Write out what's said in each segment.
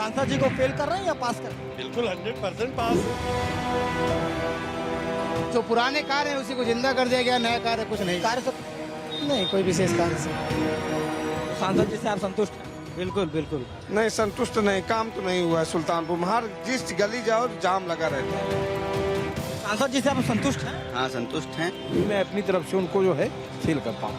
सांसद जी को फेल कर रहे हैं या पास कर रहे हैं? बिल्कुल 100% पास है। जो पुराने कार्य है उसी को जिंदा कर दिया गया, नया कार्य कुछ नहीं। कार्य से नहीं, कोई विशेष कार्य से। सांसद जी से आप संतुष्ट हैं? बिल्कुल बिल्कुल। नहीं, संतुष्ट नहीं, काम तो नहीं हुआ है सुल्तानपुर में। हर जिस गली जाओ जाम लगा रहता है। सांसद जी से आप संतुष्ट हैं? हाँ, संतुष्ट हैं। मैं अपनी तरफ से उनको जो है फील करता हूँ।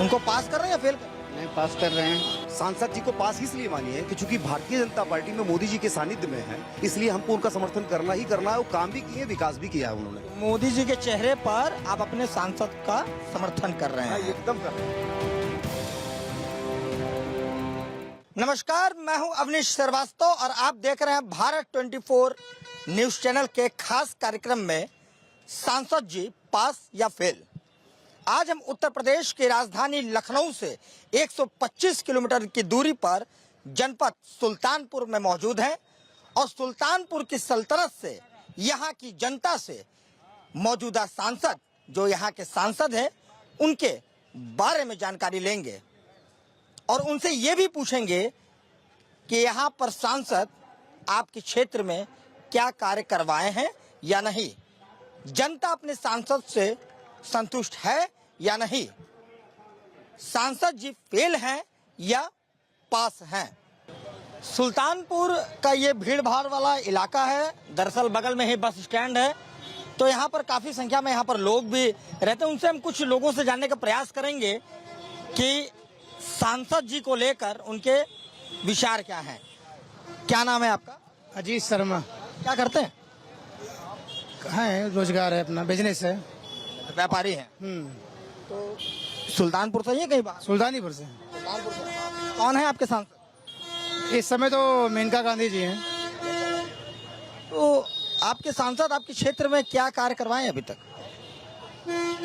उनको पास कर रहे हैं या फेल कर रहे हैं? नहीं, पास कर रहे हैं। सांसद जी को पास इसलिए मानिए कि चूंकि भारतीय जनता पार्टी में मोदी जी के सानिध्य में है, इसलिए हमको उनका समर्थन करना ही करना है। वो काम भी किए, विकास भी किया है उन्होंने। मोदी जी के चेहरे पर आप अपने सांसद का समर्थन कर रहे हैं। एकदम कर रहे हैं। नमस्कार, मैं हूं अवनीश श्रीवास्तव और आप देख रहे हैं भारत 24 न्यूज चैनल के खास कार्यक्रम में सांसद जी पास या फेल। आज हम उत्तर प्रदेश की राजधानी लखनऊ से 125 किलोमीटर की दूरी पर जनपद सुल्तानपुर में मौजूद हैं और सुल्तानपुर की सल्तनत से, यहाँ की जनता से मौजूदा सांसद, जो यहाँ के सांसद हैं, उनके बारे में जानकारी लेंगे और उनसे ये भी पूछेंगे कि यहाँ पर सांसद आपके क्षेत्र में क्या कार्य करवाए हैं या नहीं, जनता अपने सांसद से संतुष्ट है या नहीं, सांसद जी फेल हैं या पास हैं। सुल्तानपुर का ये भीड़ भाड़ वाला इलाका है, दरअसल बगल में ही बस स्टैंड है, तो यहाँ पर काफी संख्या में यहाँ पर लोग भी रहते हैं। उनसे हम कुछ लोगों से जानने का प्रयास करेंगे कि सांसद जी को लेकर उनके विचार क्या हैं। क्या नाम है आपका? अजीत शर्मा। क्या करते हैं? है, रोजगार है, अपना बिजनेस है। व्यापारी हैं। तो सुल्तानपुर से ही है कहीं बात? सुल्तानीपुर से। सुल्तानपुर से। कौन है आपके सांसद? इस समय तो मेनका गांधी जी हैं। तो आपके सांसद आपके क्षेत्र में क्या कार्य करवाए हैं अभी तक?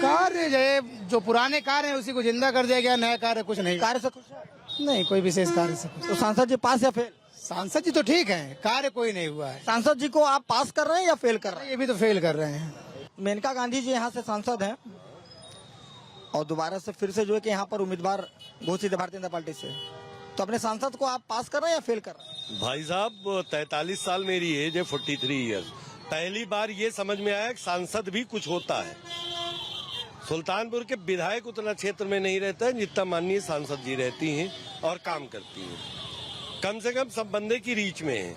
कार्य जो पुराने कार्य है उसी को जिंदा कर दिया गया, नया कार्य कुछ नहीं। कार्य से खुश है? नहीं, कोई विशेष कार्य से कुछ। तो सांसद जी पास या फेल? सांसद जी तो ठीक है, कार्य कोई नहीं हुआ है। सांसद जी को आप पास कर रहे हैं या फेल कर रहे हैं? ये भी तो फेल कर रहे हैं। मेनका गांधी जी यहाँ से सांसद हैं और दोबारा से फिर से जो है कि यहाँ पर उम्मीदवार घोषित है भारतीय जनता पार्टी से, तो अपने सांसद को आप पास कर रहे हैं या फेल कर रहे हैं? भाई साहब 43 साल मेरी एज है, 43 ईयर्स। पहली बार ये समझ में आया कि सांसद भी कुछ होता है। सुल्तानपुर के विधायक उतना क्षेत्र में नहीं रहता है जितना माननीय सांसद जी रहती हैं और काम करती हैं। कम से कम सब बंदे की रीच में है।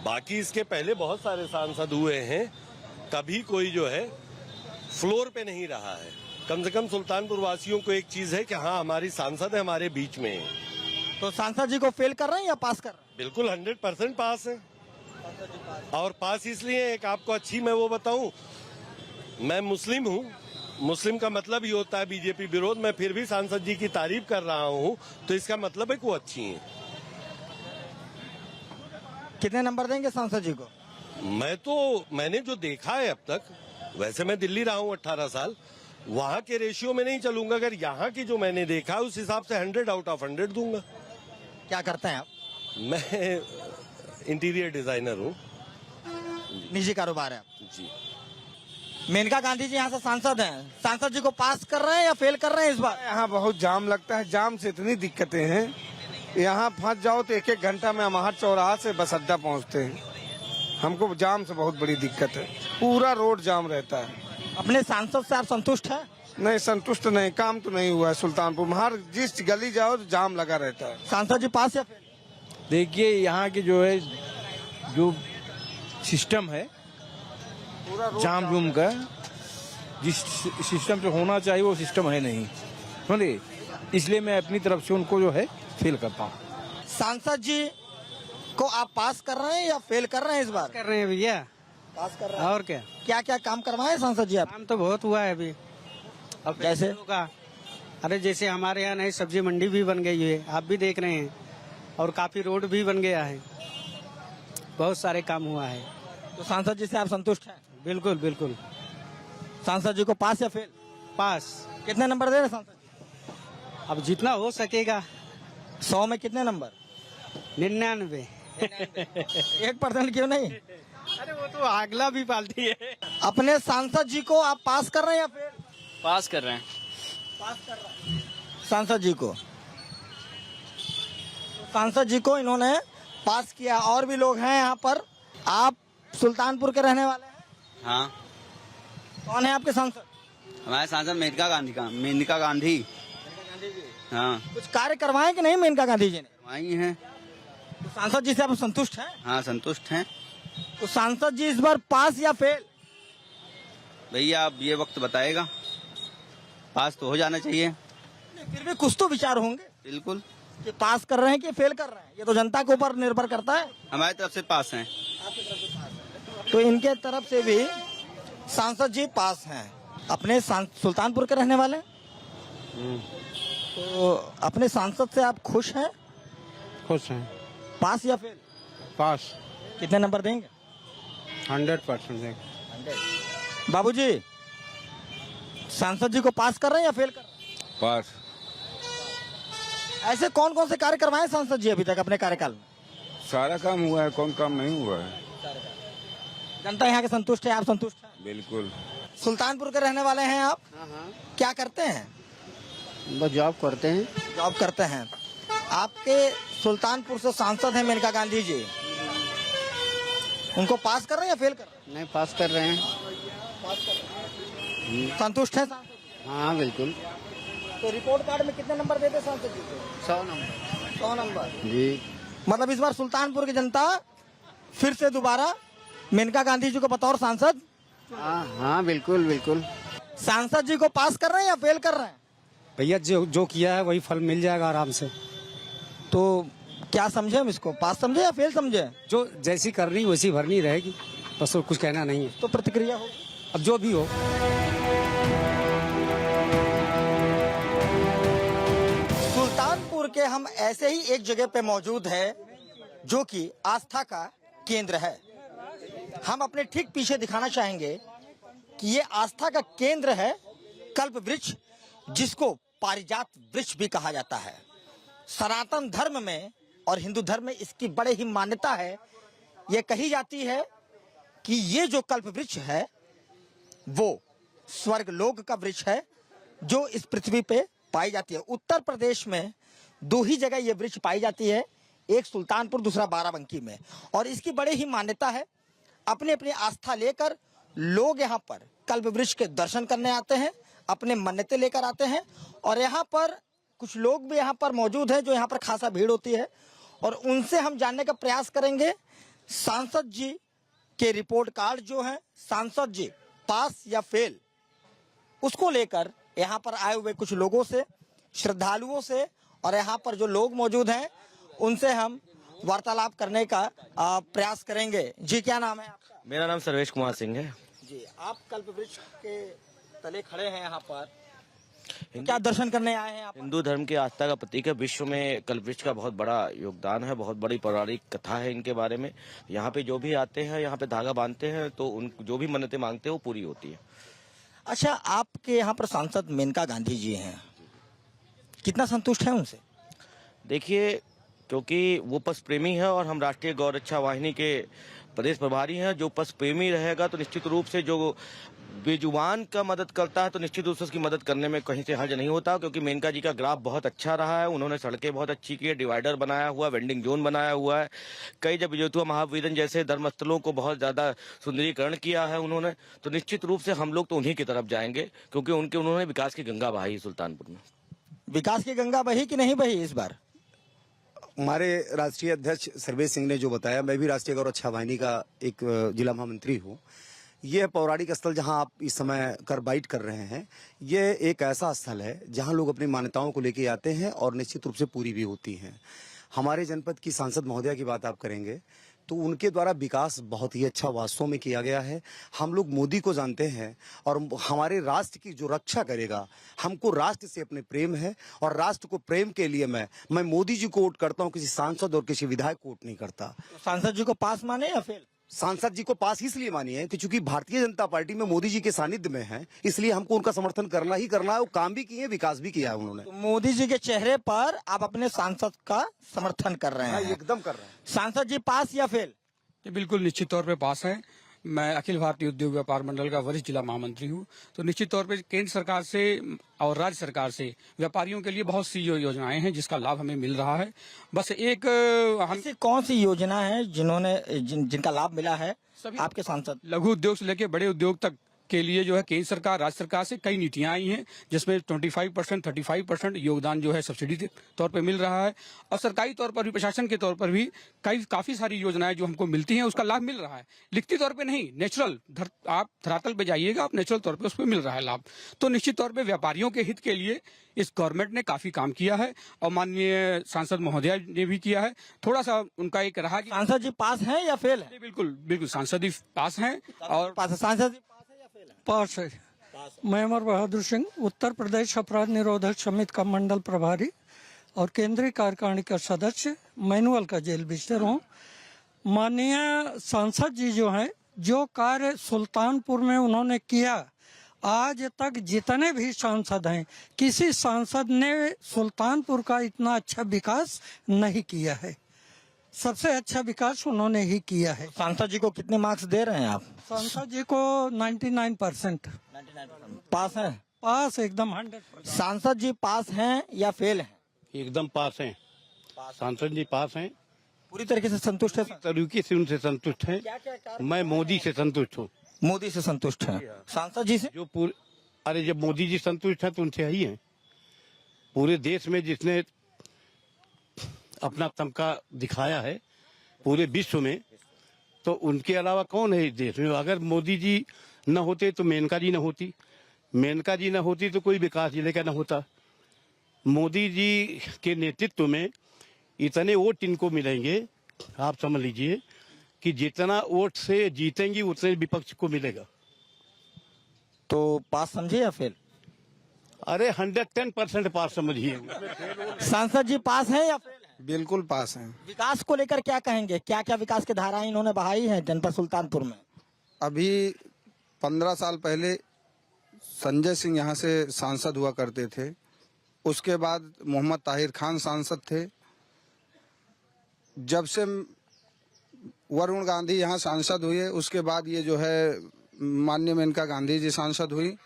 बाकी इसके पहले बहुत सारे सांसद हुए हैं, कभी कोई जो है फ्लोर पे नहीं रहा है। कम से कम सुल्तानपुर वासियों को एक चीज है कि हाँ, हमारी सांसद है, हमारे बीच में है। तो सांसद जी को फेल कर रहे हैं या पास कर रहे हैं? बिल्कुल 100% पास है। और पास इसलिए एक आपको अच्छी मैं वो बताऊं, मैं मुस्लिम हूं। मुस्लिम का मतलब ही होता है बीजेपी विरोध। मैं फिर भी सांसद जी की तारीफ कर रहा हूं, तो इसका मतलब है कि वो अच्छी हैं। कितने नंबर देंगे सांसद जी को? मैंने जो देखा है अब तक, वैसे मैं दिल्ली रहा हूं 18 साल, वहां के रेशियो में नहीं चलूंगा। अगर यहाँ की जो मैंने देखा है उस हिसाब से 100 आउट ऑफ 100 दूंगा। क्या करते हैं आप? मैं इंटीरियर डिजाइनर हूँ। निजी कारोबार है आप? जी। मेनका गांधी जी यहाँ से सांसद हैं, सांसद जी को पास कर रहे हैं या फेल कर रहे हैं इस बार? यहाँ बहुत जाम लगता है, जाम से इतनी दिक्कतें हैं, यहाँ फंस जाओ तो एक एक घंटा में अमाहट चौराहा से बस अड्डा पहुँचते हैं। हमको जाम से बहुत बड़ी दिक्कत है, पूरा रोड जाम रहता है। अपने सांसद से आप संतुष्ट हैं? नहीं, संतुष्ट नहीं, काम तो नहीं हुआ है सुल्तानपुर में। हर जिस गली जाओ जाम लगा रहता है। सांसद जी पास या फेल? देखिए यहाँ की जो है जो सिस्टम है जाम जूम का, जिस सिस्टम से होना चाहिए वो सिस्टम है नहीं, समझे, इसलिए मैं अपनी तरफ से उनको जो है फेल करता हूँ। सांसद जी को आप पास कर रहे हैं या फेल कर रहे हैं इस बार? कर रहे हैं भैया, पास कर रहे हैं। और क्या क्या क्या काम करवाए सांसद जी आप? काम तो बहुत हुआ है अभी। अब जैसे होगा, अरे जैसे हमारे यहाँ नई सब्जी मंडी भी बन गई है, आप भी देख रहे हैं, और काफी रोड भी बन गया है, बहुत सारे काम हुआ है। तो सांसद जी से आप संतुष्ट हैं? बिल्कुल बिल्कुल। सांसद जी को पास या फेल? पास। कितने नंबर दे रहे सांसद जी? अब जितना हो सकेगा। 100 में कितने नंबर? 99। 1% क्यों नहीं? अरे वो तो अगला भी पालती है। अपने सांसद जी को आप पास कर रहे हैं या फेल? पास कर रहे हैं। पास कर रहे हैं सांसद जी को। सांसद जी को इन्होंने पास किया। और भी लोग हैं यहाँ पर। आप सुल्तानपुर के रहने वाले हैं? हाँ, कौन है आपके सांसद? हमारे सांसद मेनका गांधी। हाँ, कुछ कार्य करवाए कि नहीं मेनका गांधी जी ने? वही हैं। तो सांसद जी से आप संतुष्ट हैं? हाँ, संतुष्ट हैं। तो सांसद जी इस बार पास या फेल? भैया अब ये वक्त बताएगा। पास तो हो जाना चाहिए। फिर भी कुछ तो विचार होंगे बिल्कुल, कि पास कर रहे हैं कि फेल कर रहे हैं। ये तो जनता के ऊपर निर्भर करता है। हमारी तरफ से पास हैं। तो इनके तरफ से भी सांसद जी पास हैं। अपने सुल्तानपुर के रहने वाले हैं? तो अपने सांसद से आप खुश हैं? खुश हैं। पास या फेल? पास कितने नंबर देंगे? 100% देंगे। बाबूजी, सांसद जी को पास कर रहे हैं या फेल कर रहे हैं? पास। ऐसे कौन कौन से कार्य करवाए सांसद जी अभी तक अपने कार्यकाल में? सारा काम हुआ है, कौन काम नहीं हुआ है? जनता यहाँ के संतुष्ट है, आप संतुष्ट हैं? बिल्कुल। सुल्तानपुर के रहने वाले हैं आप? क्या करते हैं? बस जॉब करते हैं। जॉब करते हैं। आपके सुल्तानपुर से सांसद हैं मेनका गांधी जी, उनको पास कर रहे हैं या फेल कर रहे नहीं, पास कर रहे हैं। हैं? संतुष्ट है सांसद जी? हाँ, बिल्कुल। तो रिपोर्ट कार्ड में कितने नंबर देते सांसद जी को? 100 नंबर। 100 नंबर। जी। मतलब इस बार सुल्तानपुर की जनता फिर से दोबारा मेनका गांधी जी को बतौर सांसद? हाँ, बिल्कुल बिल्कुल। सांसद जी को पास कर रहे हैं या फेल कर रहे हैं? भैया जो किया है वही फल मिल जाएगा आराम से। तो क्या समझे हम इसको, पास समझे या फेल समझे? जो जैसी करनी वैसी भरनी रहेगी, बस और कुछ कहना नहीं है। तो प्रतिक्रिया हो। अब जो भी हो। सुल्तानपुर के हम ऐसे ही एक जगह पे मौजूद है जो कि आस्था का केंद्र है। हम अपने ठीक पीछे दिखाना चाहेंगे कि ये आस्था का केंद्र है कल्प वृक्ष, जिसको पारिजात वृक्ष भी कहा जाता है। सनातन धर्म में और हिंदू धर्म में इसकी बड़े ही मान्यता है। ये कही जाती है कि ये जो कल्प वृक्ष है वो स्वर्ग लोक का वृक्ष है जो इस पृथ्वी पे पाई जाती है। उत्तर प्रदेश में 2 ही जगह ये वृक्ष पाई जाती है, एक सुल्तानपुर, दूसरा बाराबंकी में। और इसकी बड़े ही मान्यता है। अपने अपनी आस्था लेकर लोग यहाँ पर कल्प वृक्ष के दर्शन करने आते हैं, अपने मन्नतें लेकर आते हैं। और यहाँ पर कुछ लोग भी यहाँ पर मौजूद हैं जो यहाँ पर खासा भीड़ होती है, और उनसे हम जानने का प्रयास करेंगे सांसद जी के रिपोर्ट कार्ड जो है, सांसद जी पास या फेल, उसको लेकर यहाँ पर आए हुए कुछ लोगों से, श्रद्धालुओं से, और यहाँ पर जो लोग मौजूद हैं उनसे हम वार्तालाप करने का प्रयास करेंगे। जी, क्या नाम है आपका? मेरा नाम सर्वेश कुमार सिंह है। जी, आप कल्प वृक्ष के तले खड़े हैं यहाँ पर, क्या दर्शन करने आए हैं आप? हिंदू धर्म की आस्था का प्रतीक है। विश्व में कल्पवृक्ष का बहुत बड़ा योगदान है, बहुत बड़ी पौराणिक कथा है इनके बारे में। यहाँ पे जो भी आते हैं, यहाँ पे धागा बांधते हैं तो उन जो भी मन्नतें मांगते हैं वो पूरी होती है। अच्छा, आपके यहाँ पर सांसद मेनका गांधी जी हैं, कितना संतुष्ट है उनसे? देखिए, क्योंकि वो पशु प्रेमी है और हम राष्ट्रीय गौ रक्षा वाहिनी के प्रदेश प्रभारी हैं। जो पशु प्रेमी रहेगा तो निश्चित रूप से जो बेजुबान का मदद करता है तो निश्चित रूप से उसकी मदद करने में कहीं से हर्ज नहीं होता। क्योंकि मेनका जी का ग्राफ बहुत अच्छा रहा है। उन्होंने सड़कें बहुत अच्छी की है, डिवाइडर बनाया हुआ, वेंडिंग जोन बनाया हुआ है, कई जब विजयतुआ महावीरन जैसे धर्मस्थलों को बहुत ज्यादा सुंदरीकरण किया है उन्होंने। तो निश्चित रूप से हम लोग तो उन्हीं की तरफ जाएंगे, क्योंकि उन्होंने विकास की गंगा बहाई सुल्तानपुर में। विकास की गंगा बही कि नहीं बही इस बार? हमारे राष्ट्रीय अध्यक्ष सर्वेश सिंह ने जो बताया, मैं भी राष्ट्रीय गौ रक्षा वाहिनी का एक जिला महामंत्री हूँ। ये पौराणिक स्थल जहाँ आप इस समय बाइट कर रहे हैं, ये एक ऐसा स्थल है जहाँ लोग अपनी मान्यताओं को लेके आते हैं और निश्चित रूप से पूरी भी होती हैं। हमारे जनपद की सांसद महोदया की बात आप करेंगे तो उनके द्वारा विकास बहुत ही अच्छा वास्तव में किया गया है। हम लोग मोदी को जानते हैं और हमारे राष्ट्र की जो रक्षा करेगा, हमको राष्ट्र से अपने प्रेम है और राष्ट्र को प्रेम के लिए मैं मोदी जी को वोट करता हूं, किसी सांसद और किसी विधायक को वोट नहीं करता। तो सांसद जी को पास माने या फेल? सांसद जी को पास इसलिए मानिए कि चूंकि भारतीय जनता पार्टी में मोदी जी के सानिध्य में है, इसलिए हमको उनका समर्थन करना ही करना है। वो काम भी किए, विकास भी किया है उन्होंने। तो मोदी जी के चेहरे पर आप अपने सांसद का समर्थन कर रहे हैं? एकदम कर रहे हैं। सांसद जी पास या फेल? ये बिल्कुल निश्चित तौर पे पास है। मैं अखिल भारतीय उद्योग व्यापार मंडल का वरिष्ठ जिला महामंत्री हूँ। तो निश्चित तौर पे केंद्र सरकार से और राज्य सरकार से व्यापारियों के लिए बहुत सी योजनाएं हैं जिसका लाभ हमें मिल रहा है। बस एक हम ऐसी कौन सी योजना है जिनका लाभ मिला है सभी आपके सांसद? लघु उद्योग से लेकर बड़े उद्योग तक के लिए जो है केंद्र सरकार राज्य सरकार से कई नीतियां आई हैं जिसमें 25% 35% योगदान जो है सब्सिडी के तौर पर मिल रहा है और सरकारी तौर पर भी प्रशासन के तौर पर भी काफी सारी योजनाएं जो हमको मिलती हैं उसका लाभ मिल रहा है। लिखती तौर पे नहीं, नेचुरल आप धरातल पे जाइएगा, आप नेचुरल तौर पे उस पर मिल रहा है लाभ। तो निश्चित तौर पे व्यापारियों के हित के लिए इस गवर्नमेंट ने काफी काम किया है और माननीय सांसद महोदय ने भी किया है। थोड़ा सा उनका एक रहा कि सांसद जी पास हैं या फेल है? बिल्कुल बिल्कुल सांसद जी पास हैं और सांसद जी पास है। मैं अमर बहादुर सिंह उत्तर प्रदेश अपराध निरोधक समिति का मंडल प्रभारी और केंद्रीय कार्यकारिणी का सदस्य मैनुअल का जेल विजिटर हूँ। माननीय सांसद जी जो हैं, जो कार्य सुल्तानपुर में उन्होंने किया, आज तक जितने भी सांसद हैं किसी सांसद ने सुल्तानपुर का इतना अच्छा विकास नहीं किया है। सबसे अच्छा विकास उन्होंने ही किया है। सांसद जी को कितने मार्क्स दे रहे हैं आप? सांसद जी को 99% पास है? पास एकदम 100%। सांसद जी पास हैं या फेल हैं? एकदम पास हैं। सांसद जी पास हैं, पूरी तरीके से संतुष्ट है? तरीके से उनसे संतुष्ट हैं। मैं मोदी से संतुष्ट हूँ। मोदी से संतुष्ट हैं। सांसद जी से जो अरे जब मोदी जी संतुष्ट हैं तो उनसे ही हैं। पूरे देश में जिसने अपना तमका दिखाया है पूरे विश्व में, तो उनके अलावा कौन है इस देश में? अगर मोदी जी न होते तो मेनका जी न होती, मेनका जी न होती तो कोई विकास जिले का न होता। मोदी जी के नेतृत्व में इतने वोट इनको मिलेंगे, आप समझ लीजिए कि जितना वोट से जीतेंगी उतने विपक्ष को मिलेगा। तो पास समझे या फेल? अरे 110% पास समझिए। सांसद जी पास है या फेल? बिल्कुल पास हैं। विकास को लेकर क्या कहेंगे? क्या क्या विकास की धाराएं इन्होंने बहाई हैं जनपद सुल्तानपुर में? अभी 15 साल पहले संजय सिंह यहाँ से सांसद हुआ करते थे। उसके बाद मोहम्मद ताहिर खान सांसद थे। जब से वरुण गांधी यहाँ सांसद हुए उसके बाद ये जो है माननीय मेनका गांधी जी सांसद हुई।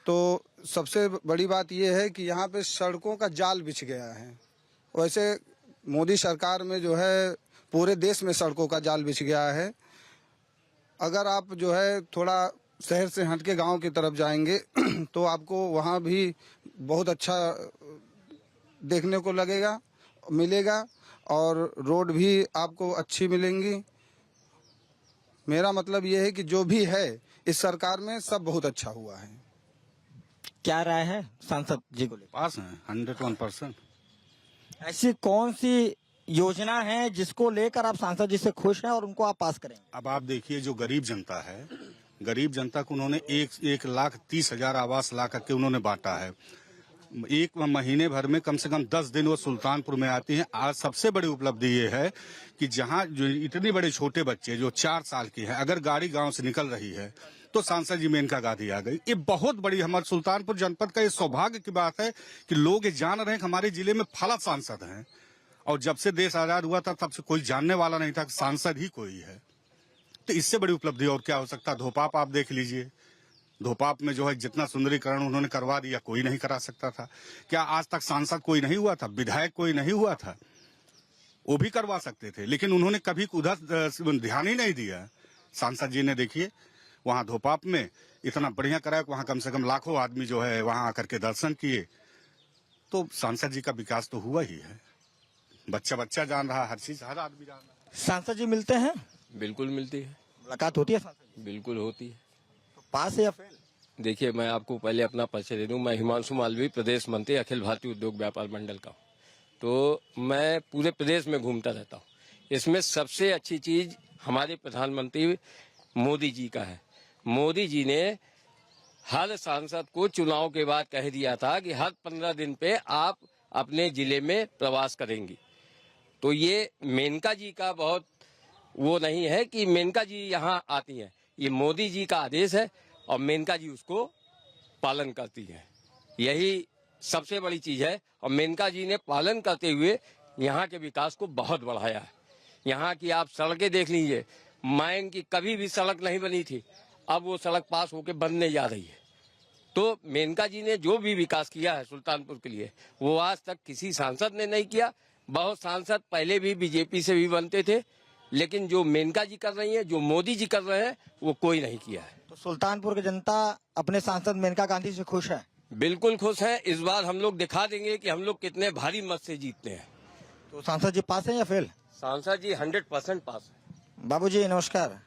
तो सबसे बड़ी बात ये है कि यहाँ पे सड़कों का जाल बिछ गया है। वैसे मोदी सरकार में जो है पूरे देश में सड़कों का जाल बिछ गया है। अगर आप जो है थोड़ा शहर से हट के गाँव की तरफ जाएंगे तो आपको वहाँ भी बहुत अच्छा देखने को मिलेगा और रोड भी आपको अच्छी मिलेंगी। मेरा मतलब ये है कि जो भी है इस सरकार में सब बहुत अच्छा हुआ है। क्या राय है सांसद जी को लेकर? पास हैं 101%। ऐसी कौन सी योजना है जिसको लेकर आप सांसद जी से खुश हैं और उनको आप पास करेंगे? अब आप देखिए, जो गरीब जनता है, गरीब जनता को उन्होंने 1,30,000 आवास ला करके उन्होंने बांटा है। एक महीने भर में कम से कम 10 दिन वो सुल्तानपुर में आती हैं। आज सबसे बड़ी उपलब्धि ये है कि जहाँ जो इतने बड़े छोटे बच्चे जो 4 साल के हैं, अगर गाड़ी गांव से निकल रही है तो सांसद जी मेनका गांधी आ गई। ये बहुत बड़ी हमारे सुल्तानपुर जनपद का ये सौभाग्य की बात है कि लोग ये जान रहे हैं कि हमारे जिले में फला सांसद हैं। और जब से देश आजाद हुआ था तब से कोई जानने वाला नहीं था कि सांसद ही कोई है। तो इससे बड़ी उपलब्धि और क्या हो सकता है? धोपाप आप देख लीजिए, धोपाप में जो है जितना सुंदरीकरण उन्होंने करवा दिया कोई नहीं करा सकता था। क्या आज तक सांसद कोई नहीं हुआ था, विधायक कोई नहीं हुआ था? वो भी करवा सकते थे, लेकिन उन्होंने कभी उधर ध्यान ही नहीं दिया। सांसद जी ने देखिए वहाँ धोपाप में इतना बढ़िया कराया, वहाँ कम से कम लाखों आदमी जो है वहाँ आकर के दर्शन किए। तो सांसद जी का विकास तो हुआ ही है। बच्चा बच्चा जान रहा, हर चीज हर आदमी जान रहा। सांसद जी मिलते हैं? बिल्कुल मिलती है। मुलाकात होती है सांसद जी? बिल्कुल होती है। तो पास है या फेल? देखिए, मैं आपको पहले अपना परिचय दे दूं। मैं हिमांशु मालवीय, प्रदेश मंत्री अखिल भारतीय उद्योग व्यापार मंडल का हूँ। तो मैं पूरे प्रदेश में घूमता रहता हूँ। इसमें सबसे अच्छी चीज हमारे प्रधानमंत्री मोदी जी का है। मोदी जी ने हर सांसद को चुनाव के बाद कह दिया था कि हर 15 दिन पे आप अपने जिले में प्रवास करेंगी। तो ये मेनका जी का बहुत वो नहीं है कि मेनका जी यहाँ आती हैं। ये मोदी जी का आदेश है और मेनका जी उसको पालन करती हैं। यही सबसे बड़ी चीज है। और मेनका जी ने पालन करते हुए यहाँ के विकास को बहुत बढ़ाया है। यहाँ की आप सड़कें देख लीजिए, मायंग की कभी भी सड़क नहीं बनी थी, अब वो सड़क पास होके बनने जा रही है। तो मेनका जी ने जो भी विकास किया है सुल्तानपुर के लिए, वो आज तक किसी सांसद ने नहीं किया। बहुत सांसद पहले भी बीजेपी से भी बनते थे, लेकिन जो मेनका जी कर रही है, जो मोदी जी कर रहे हैं, वो कोई नहीं किया है। तो सुल्तानपुर की जनता अपने सांसद मेनका गांधी से खुश है? बिल्कुल खुश हैं। इस बार हम लोग दिखा देंगे कि हम लोग कितने भारी मत से जीतते हैं। तो सांसद जी पास है या फेल? सांसद जी 100% पास है। बाबूजी नमस्कार,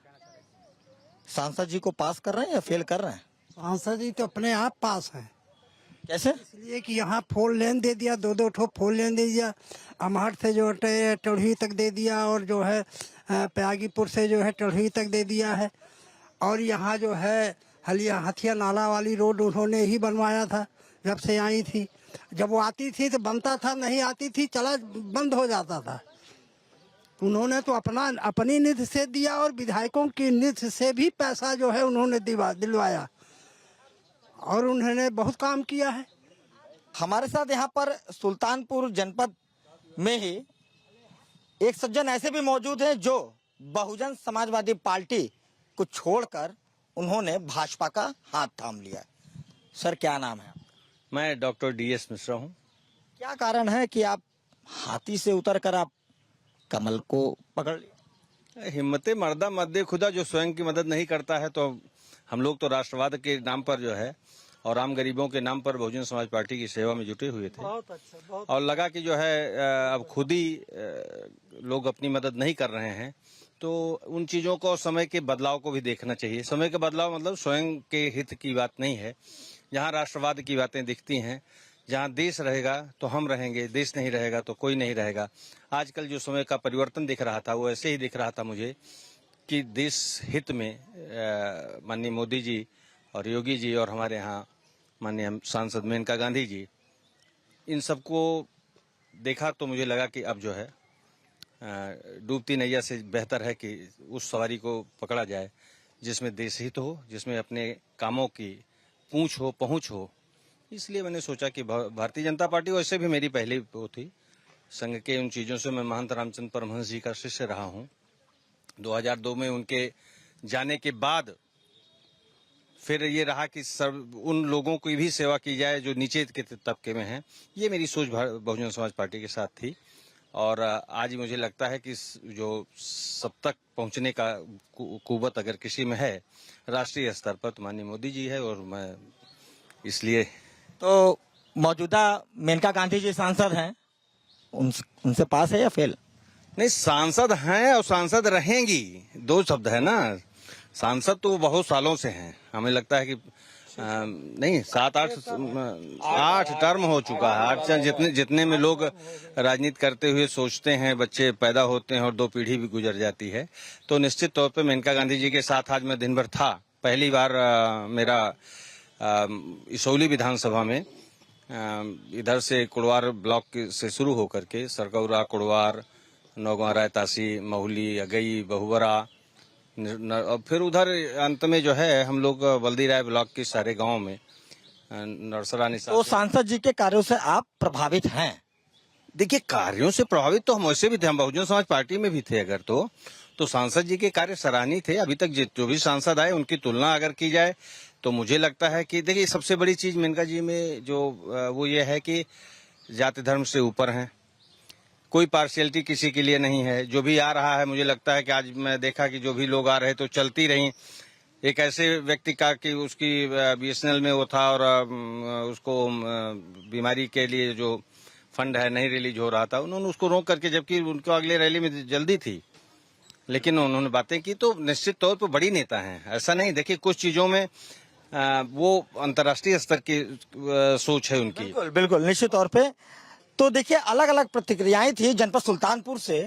सांसद जी को पास कर रहे हैं या फेल कर रहे हैं? सांसद जी तो अपने आप पास है। कैसे? इसलिए कि यहाँ 4 लेन दे दिया, 2-2 ठो 4 लेन दे दिया, अमहट से जो है टढ़ी तक दे दिया, और जो है प्यागीपुर से जो है टढ़ी तक दे दिया है। और यहाँ जो है हथिया नाला वाली रोड उन्होंने ही बनवाया था जब से आई थी। जब वो आती थी तो बनता था, नहीं आती थी चला बंद हो जाता था। उन्होंने तो अपनी निधि से दिया और विधायकों की निधि से भी पैसा जो है उन्होंने दिलवाया, और उन्होंने बहुत काम किया है। हमारे साथ यहाँ पर सुल्तानपुर जनपद में ही एक सज्जन ऐसे भी मौजूद हैं जो बहुजन समाजवादी पार्टी को छोड़कर उन्होंने भाजपा का हाथ थाम लिया। सर क्या नाम है? मैं डॉक्टर DS मिश्रा हूँ। क्या कारण है कि आप हाथी से उतरकर आप कमल को पकड़ लिया? हिम्मते मर्दा मद्दे खुदा, जो स्वयं की मदद नहीं करता है। तो हम लोग तो राष्ट्रवाद के नाम पर जो है और आम गरीबों के नाम पर बहुजन समाज पार्टी की सेवा में जुटे हुए थे। बहुत अच्छा, बहुत और लगा कि जो है अब खुद ही लोग अपनी मदद नहीं कर रहे हैं, तो उन चीज़ों को, समय के बदलाव को भी देखना चाहिए। समय के बदलाव मतलब स्वयं के हित की बात नहीं है। जहाँ राष्ट्रवाद की बातें दिखती हैं, जहाँ देश रहेगा तो हम रहेंगे, देश नहीं रहेगा तो कोई नहीं रहेगा। आजकल जो समय का परिवर्तन दिख रहा था वो ऐसे ही दिख रहा था मुझे कि देश हित में माननीय मोदी जी और योगी जी और हमारे यहाँ माननीय सांसद मेनका गांधी जी, इन सबको देखा तो मुझे लगा कि अब जो है डूबती नैया से बेहतर है कि उस सवारी को पकड़ा जाए जिसमें देश हित हो, जिसमें अपने कामों की पूंछ हो, पहुंच हो। इसलिए मैंने सोचा कि भारतीय जनता पार्टी, वैसे भी मेरी पहली वो थी संघ के उन चीज़ों से। मैं महंत रामचंद्र परमहंस जी का शिष्य रहा हूँ। 2002 में उनके जाने के बाद फिर ये रहा कि उन लोगों की भी सेवा की जाए जो नीचे के तबके में हैं। ये मेरी सोच बहुजन समाज पार्टी के साथ थी। और आज मुझे लगता है कि जो सब तक पहुंचने का कुवत अगर किसी में है राष्ट्रीय स्तर पर तो माननीय मोदी जी है। और मैं इसलिए तो मौजूदा मेनका गांधी जी सांसद हैं, उनसे पास है या फेल? नहीं, सांसद हैं और सांसद रहेंगी, 2 शब्द है ना। सांसद तो बहुत सालों से हैं। हमें लगता है कि नहीं 7-8 टर्म हो चुका है। 8 जितने में लोग राजनीति करते हुए सोचते हैं, बच्चे पैदा होते हैं और 2 पीढ़ी भी गुजर जाती है। तो निश्चित तौर पे मेनका गांधी जी के साथ आज मैं दिन भर था। पहली बार मेरा इसौली विधानसभा में इधर से कुड़वार ब्लॉक से शुरू होकर के सरकौरा, कुड़वार, नौगांव, रायतासी, महुली, अगई, बहुवरा, और फिर उधर अंत में जो है हम लोग बल्दी राय ब्लॉक के सारे गांव में नरसरा निशान। तो सांसद जी के कार्यों से आप प्रभावित हैं? देखिए, कार्यों से प्रभावित तो हम वैसे भी थे, हम बहुजन समाज पार्टी में भी थे। अगर तो सांसद जी के कार्य सराहनीय थे। अभी तक जो भी सांसद आए उनकी तुलना अगर की जाए तो मुझे लगता है कि देखिए सबसे बड़ी चीज मेनका जी में जो वो ये है कि जाति धर्म से ऊपर हैं। कोई पार्शियलिटी किसी के लिए नहीं है। जो भी आ रहा है, मुझे लगता है कि आज मैं देखा कि जो भी लोग आ रहे तो चलती रही। एक ऐसे व्यक्ति का कि उसकी BSNL में वो था और उसको बीमारी के लिए जो फंड है नहीं रिलीज हो रहा था, उन्होंने उसको रोक करके, जबकि उनको अगले रैली में जल्दी थी, लेकिन उन्होंने बातें की। तो निश्चित तौर पर बड़ी नेता हैं, ऐसा नहीं। देखिए कुछ चीजों में वो अंतर्राष्ट्रीय स्तर की सोच है उनकी। बिल्कुल बिल्कुल, निश्चित तौर पे। तो देखिए अलग अलग प्रतिक्रियाएं थी जनपद सुल्तानपुर से।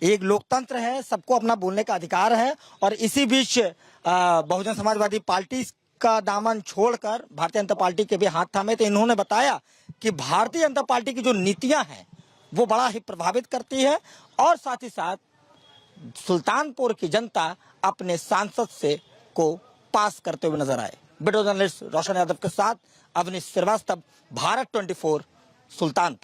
एक लोकतंत्र है, सबको अपना बोलने का अधिकार है, और इसी बीच बहुजन समाजवादी पार्टी का दामन छोड़कर भारतीय जनता पार्टी के भी हाथ थामे। तो इन्होंने बताया कि भारतीय जनता पार्टी की जो नीतियां हैं वो बड़ा ही प्रभावित करती है, और साथ ही साथ सुल्तानपुर की जनता अपने सांसद से को पास करते हुए नजर आए। वीडियो जर्नलिस्ट रोशन यादव के साथ अवनीश श्रीवास्तव, भारत 24, सुल्तानपुर।